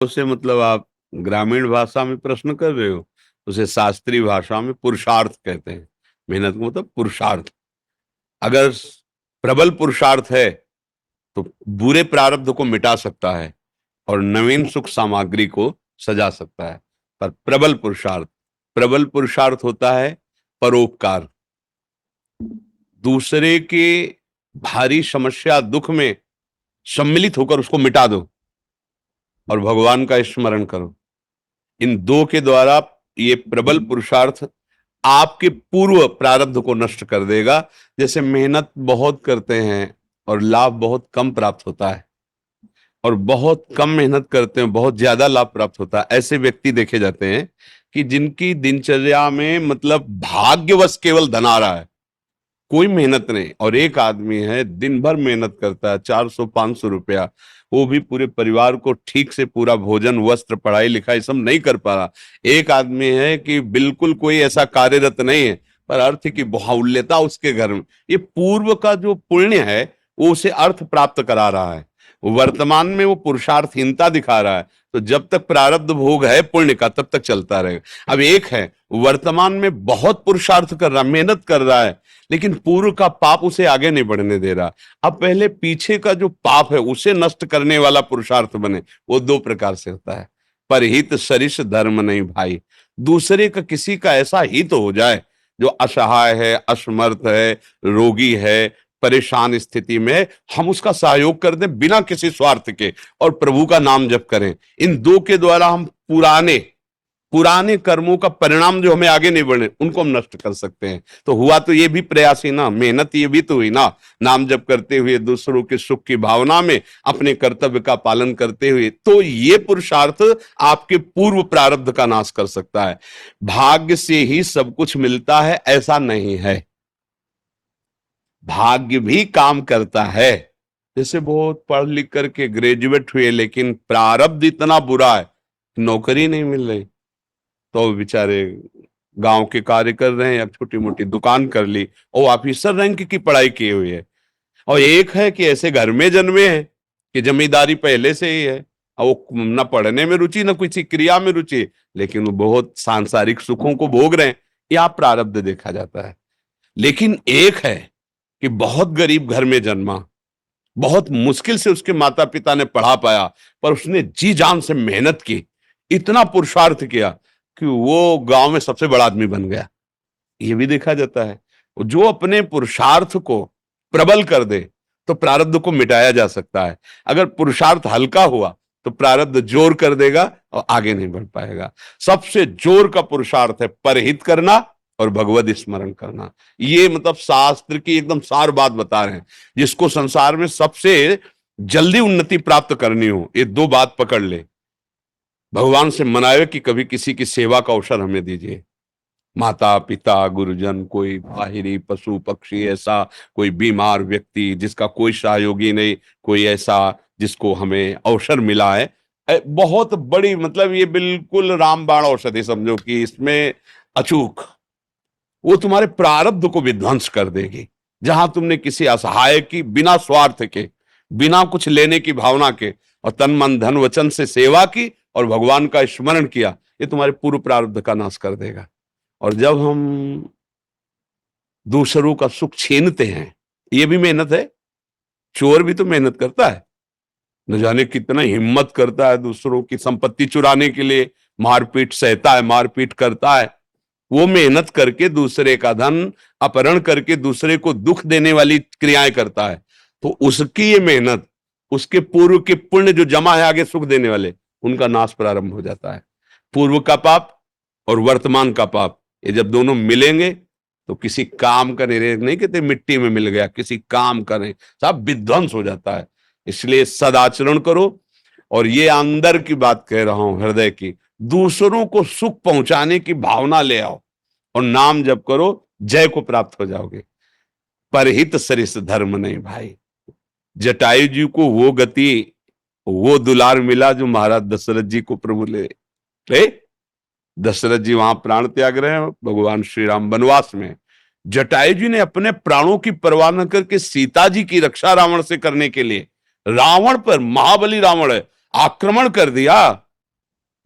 उसे मतलब आप ग्रामीण भाषा में प्रश्न कर रहे हो, उसे शास्त्रीय भाषा में पुरुषार्थ कहते हैं। मेहनत को मतलब पुरुषार्थ। अगर प्रबल पुरुषार्थ है तो बुरे प्रारब्ध को मिटा सकता है और नवीन सुख सामग्री को सजा सकता है। पर प्रबल पुरुषार्थ होता है परोपकार। दूसरे के भारी समस्या दुख में सम्मिलित होकर उसको मिटा दो और भगवान का स्मरण करो। इन दो के द्वारा ये प्रबल पुरुषार्थ आपके पूर्व प्रारब्ध को नष्ट कर देगा। जैसे मेहनत बहुत करते हैं और लाभ बहुत कम प्राप्त होता है, और बहुत कम मेहनत करते हैं बहुत ज्यादा लाभ प्राप्त होता है। ऐसे व्यक्ति देखे जाते हैं कि जिनकी दिनचर्या में मतलब भाग्यवश केवल धन आ रहा है, कोई मेहनत नहीं। और एक आदमी है दिन भर मेहनत करता है, 400-500 रुपया, वो भी पूरे परिवार को ठीक से पूरा भोजन वस्त्र पढ़ाई लिखाई सब नहीं कर पा रहा। एक आदमी है कि बिल्कुल कोई ऐसा कार्यरत नहीं है, पर अर्थ की बाहुल्यता उसके घर में, ये पूर्व का जो पुण्य है वो उसे अर्थ प्राप्त करा रहा है। वर्तमान में वो पुरुषार्थहीनता दिखा रहा है। तो जब तक प्रारब्ध भोग है पुण्य का तब तक चलता रहेगा। अब एक है वर्तमान में बहुत पुरुषार्थ कर रहा, मेहनत कर रहा है, लेकिन पूर्व का पाप उसे आगे नहीं बढ़ने दे रहा। अब पहले पीछे का जो पाप है उसे नष्ट करने वाला पुरुषार्थ बने। वो दो प्रकार से होता है। परहित सरिस धर्म नहीं भाई। दूसरे का किसी का ऐसा हित हो जाए जो असहाय है, असमर्थ है, रोगी है, परेशान स्थिति में, हम उसका सहयोग कर दें बिना किसी स्वार्थ के और प्रभु का नाम जप करें। इन दो के द्वारा हम पुराने पुराने कर्मों का परिणाम जो हमें आगे नहीं बढ़े उनको हम नष्ट कर सकते हैं। तो हुआ तो ये भी प्रयास ही ना, मेहनत ये भी तो हुई ना। नाम जप करते हुए दूसरों के सुख की भावना में अपने कर्तव्य का पालन करते हुए, तो ये पुरुषार्थ आपके पूर्व प्रारब्ध का नाश कर सकता है। भाग्य से ही सब कुछ मिलता है ऐसा नहीं है, भाग्य भी काम करता है। जैसे बहुत पढ़ लिख करके ग्रेजुएट हुए लेकिन प्रारब्ध इतना बुरा है, नौकरी नहीं मिल रही, तो बेचारे गांव के कार्य कर रहे हैं या छोटी मोटी दुकान कर ली और ऑफिसर रैंक की पढ़ाई किए हुए है। और एक है कि ऐसे घर में जन्मे हैं कि जमींदारी पहले से ही है, और वो न पढ़ने में रुचि न किसी क्रिया में रुचि, लेकिन वो बहुत सांसारिक सुखों को भोग रहे हैं। यह प्रारब्ध देखा जाता है। लेकिन एक है कि बहुत गरीब घर में जन्मा, बहुत मुश्किल से उसके माता पिता ने पढ़ा पाया, पर उसने जी जान से मेहनत की, इतना पुरुषार्थ किया कि वो गांव में सबसे बड़ा आदमी बन गया। ये भी देखा जाता है। जो अपने पुरुषार्थ को प्रबल कर दे तो प्रारब्ध को मिटाया जा सकता है। अगर पुरुषार्थ हल्का हुआ तो प्रारब्ध जोर कर देगा और आगे नहीं बढ़ पाएगा। सबसे जोर का पुरुषार्थ है परहित करना और भगवत स्मरण करना। ये मतलब शास्त्र की एकदम सार बात बता रहे हैं। जिसको संसार में सबसे जल्दी उन्नति प्राप्त करनी हो, ये दो बात पकड़ ले। भगवान से मनावे कि कभी किसी की सेवा का अवसर हमें दीजिए। माता पिता गुरुजन, कोई बाहरी पशु पक्षी, ऐसा कोई बीमार व्यक्ति जिसका कोई सहयोगी नहीं, कोई ऐसा जिसको हमें अवसर मिला है, बहुत बड़ी मतलब ये बिल्कुल रामबाण औषधि समझो कि इसमें अचूक वो तुम्हारे प्रारब्ध को विध्वंस कर देगी। जहां तुमने किसी असहाय की बिना स्वार्थ के, बिना कुछ लेने की भावना के और तन मन धन वचन से सेवा की और भगवान का स्मरण किया, ये तुम्हारे पूर्व प्रारब्ध का नाश कर देगा। और जब हम दूसरों का सुख छीनते हैं, ये भी मेहनत है। चोर भी तो मेहनत करता है, न जाने कितना हिम्मत करता है दूसरों की संपत्ति चुराने के लिए, मारपीट सहता है, मारपीट करता है। वो मेहनत करके दूसरे का धन अपहरण करके दूसरे को दुख देने वाली क्रियाएं करता है। तो उसकी ये मेहनत, उसके पूर्व के पुण्य जो जमा है आगे सुख देने वाले, उनका नाश प्रारंभ हो जाता है। पूर्व का पाप और वर्तमान का पाप, ये जब दोनों मिलेंगे तो किसी काम का नहीं कहते मिट्टी में मिल गया, किसी काम का नहीं, सब विध्वंस हो जाता है। इसलिए सदाचरण करो। और ये अंदर की बात कह रहा हूं, हृदय की, दूसरों को सुख पहुंचाने की भावना ले आओ और नाम जप करो, जय को प्राप्त हो जाओगे। परहित सरिस धर्म नहीं भाई। जटायु जी को वो गति, वो दुलार मिला जो महाराज दशरथ जी को प्रभु ले। दशरथ जी वहां प्राण त्याग रहे हैं, भगवान श्री राम वनवास में। जटायु जी ने अपने प्राणों की परवाह न करके सीता जी की रक्षा रावण से करने के लिए रावण पर, महाबली रावण है, आक्रमण कर दिया।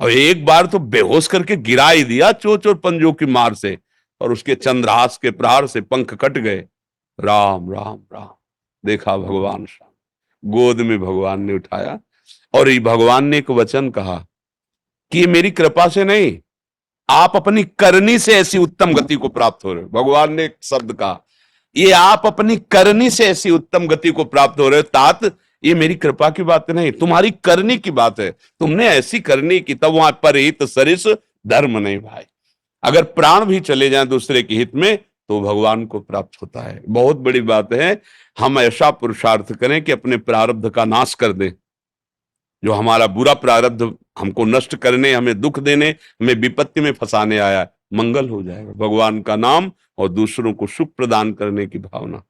और एक बार तो बेहोश करके गिरा ही दिया चोच और पंजों की मार से, और उसके चंद्रहास के प्रहार से पंख कट गए। राम राम राम। देखा भगवान श्याम, गोद में भगवान ने उठाया, और ये भगवान ने एक वचन कहा कि ये मेरी कृपा से नहीं, आप अपनी करनी से ऐसी उत्तम गति को प्राप्त हो रहे हो। भगवान ने एक शब्द कहा, ये आप अपनी करनी से ऐसी उत्तम गति को प्राप्त हो रहे हो। तात, ये मेरी कृपा की बात नहीं, तुम्हारी करनी की बात है। तुमने ऐसी करनी की, तब वहां परहित सरिस धर्म नहीं भाई। अगर प्राण भी चले जाएं दूसरे के हित में तो भगवान को प्राप्त होता है। बहुत बड़ी बात है, हम ऐसा पुरुषार्थ करें कि अपने प्रारब्ध का नाश कर दें। जो हमारा बुरा प्रारब्ध हमको नष्ट करने, हमें दुख देने, हमें विपत्ति में फंसाने आया, मंगल हो जाएगा। भगवान का नाम और दूसरों को सुख प्रदान करने की भावना।